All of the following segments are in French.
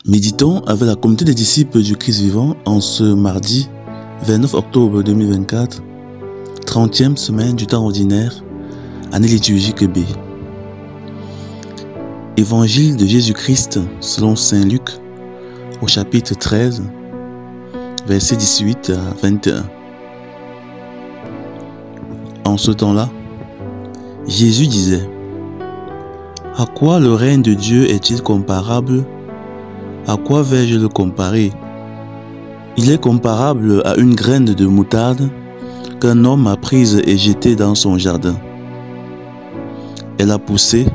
Méditons avec la communauté des disciples du Christ vivant en ce mardi 29 octobre 2024, 30e semaine du temps ordinaire, année liturgique B. Évangile de Jésus-Christ selon Saint Luc au chapitre 13, versets 18 à 21. En ce temps-là, Jésus disait: « À quoi le règne de Dieu est-il comparable ? À quoi vais-je le comparer ? Il est comparable à une graine de moutarde qu'un homme a prise et jetée dans son jardin. Elle a poussé,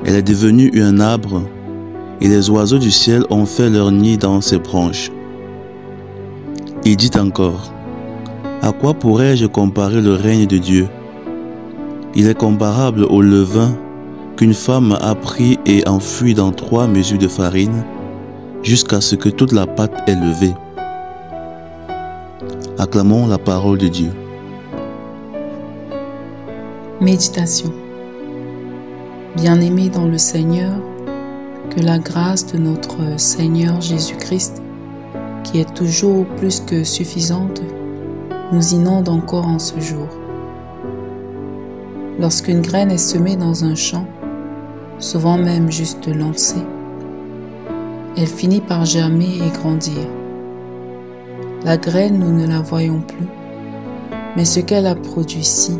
elle est devenue un arbre, et les oiseaux du ciel ont fait leur nid dans ses branches. » Il dit encore: « À quoi pourrais-je comparer le règne de Dieu ? Il est comparable au levain qu'une femme a pris et enfoui dans 3 mesures de farine, jusqu'à ce que toute la pâte est levée. » Acclamons la parole de Dieu. Méditation. Bien-aimés dans le Seigneur, que la grâce de notre Seigneur Jésus-Christ, qui est toujours plus que suffisante, nous inonde encore en ce jour. Lorsqu'une graine est semée dans un champ, souvent même juste lancée, elle finit par germer et grandir. La graine, nous ne la voyons plus, mais ce qu'elle a produit ci,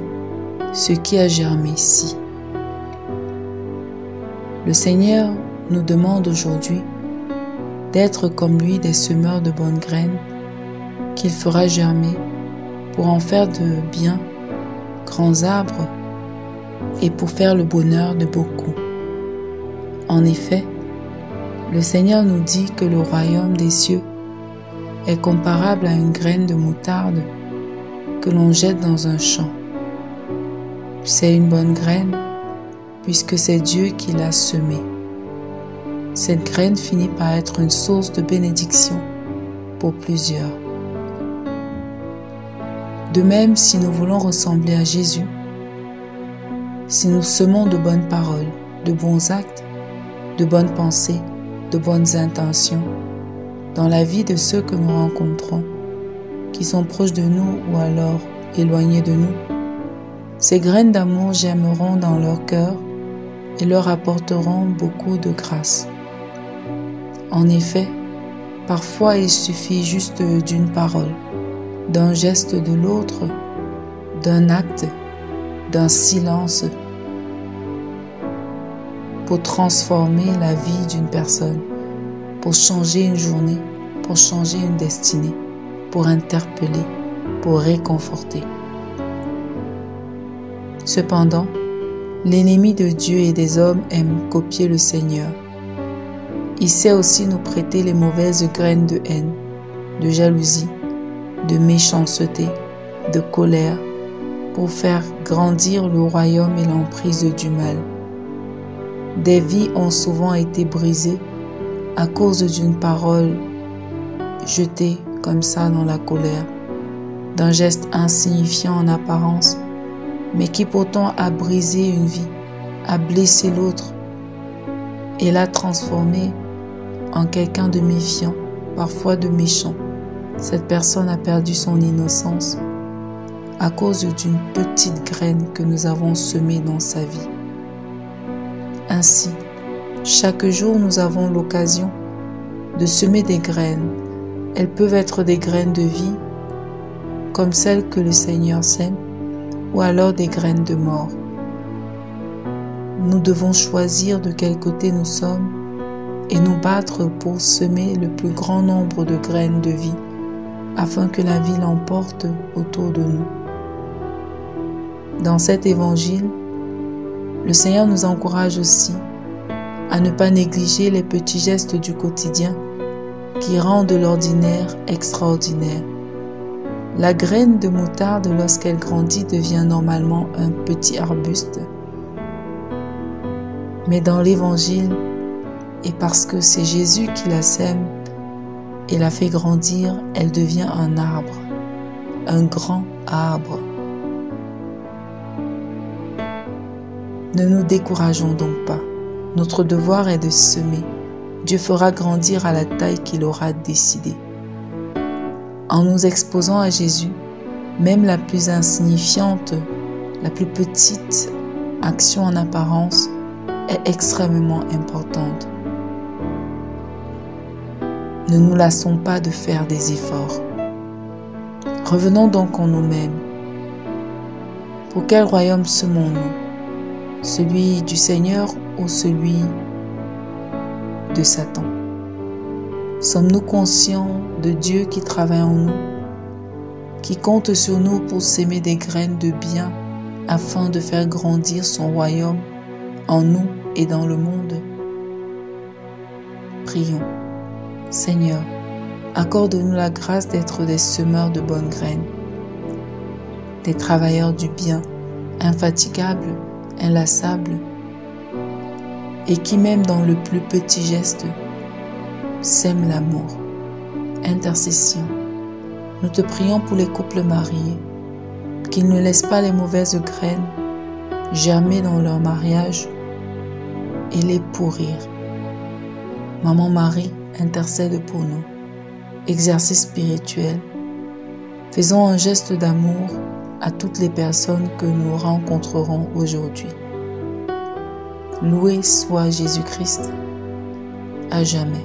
ce qui a germé ci. Le Seigneur nous demande aujourd'hui d'être comme lui des semeurs de bonnes graines qu'il fera germer pour en faire de bien grands arbres et pour faire le bonheur de beaucoup. En effet, le Seigneur nous dit que le royaume des cieux est comparable à une graine de moutarde que l'on jette dans un champ. C'est une bonne graine puisque c'est Dieu qui l'a semée. Cette graine finit par être une source de bénédiction pour plusieurs. De même, si nous voulons ressembler à Jésus, si nous semons de bonnes paroles, de bons actes, de bonnes pensées, de bonnes intentions dans la vie de ceux que nous rencontrons, qui sont proches de nous ou alors éloignés de nous, ces graines d'amour germeront dans leur cœur et leur apporteront beaucoup de grâce. En effet, parfois il suffit juste d'une parole, d'un geste de l'autre, d'un acte, d'un silence pour transformer la vie d'une personne, pour changer une journée, pour changer une destinée, pour interpeller, pour réconforter. Cependant, l'ennemi de Dieu et des hommes aime copier le Seigneur. Il sait aussi nous prêter les mauvaises graines de haine, de jalousie, de méchanceté, de colère, pour faire grandir le royaume et l'emprise du mal. Des vies ont souvent été brisées à cause d'une parole jetée comme ça dans la colère, d'un geste insignifiant en apparence, mais qui pourtant a brisé une vie, a blessé l'autre et l'a transformé en quelqu'un de méfiant, parfois de méchant. Cette personne a perdu son innocence à cause d'une petite graine que nous avons semée dans sa vie. Ainsi, chaque jour nous avons l'occasion de semer des graines. Elles peuvent être des graines de vie, comme celles que le Seigneur sème, ou alors des graines de mort. Nous devons choisir de quel côté nous sommes et nous battre pour semer le plus grand nombre de graines de vie, afin que la vie l'emporte autour de nous. Dans cet évangile, le Seigneur nous encourage aussi à ne pas négliger les petits gestes du quotidien qui rendent l'ordinaire extraordinaire. La graine de moutarde, lorsqu'elle grandit, devient normalement un petit arbuste. Mais dans l'évangile, et parce que c'est Jésus qui la sème et la fait grandir, elle devient un arbre, un grand arbre. Ne nous décourageons donc pas. Notre devoir est de semer, Dieu fera grandir à la taille qu'il aura décidée. En nous exposant à Jésus, même la plus insignifiante, la plus petite action en apparence est extrêmement importante. Ne nous lassons pas de faire des efforts. Revenons donc en nous-mêmes. Pour quel royaume semons-nous? Celui du Seigneur ou celui de Satan? Sommes-nous conscients de Dieu qui travaille en nous, qui compte sur nous pour s'aimer des graines de bien afin de faire grandir son royaume en nous et dans le monde? Prions. Seigneur, accorde-nous la grâce d'être des semeurs de bonnes graines, des travailleurs du bien, infatigables, inlassables, et qui même dans le plus petit geste, sèment l'amour. Intercession. Nous te prions pour les couples mariés, qu'ils ne laissent pas les mauvaises graines germer dans leur mariage et les pourrir. Maman Marie, intercède pour nous. Exercice spirituel. Faisons un geste d'amour à toutes les personnes que nous rencontrerons aujourd'hui. Loué soit Jésus-Christ, à jamais.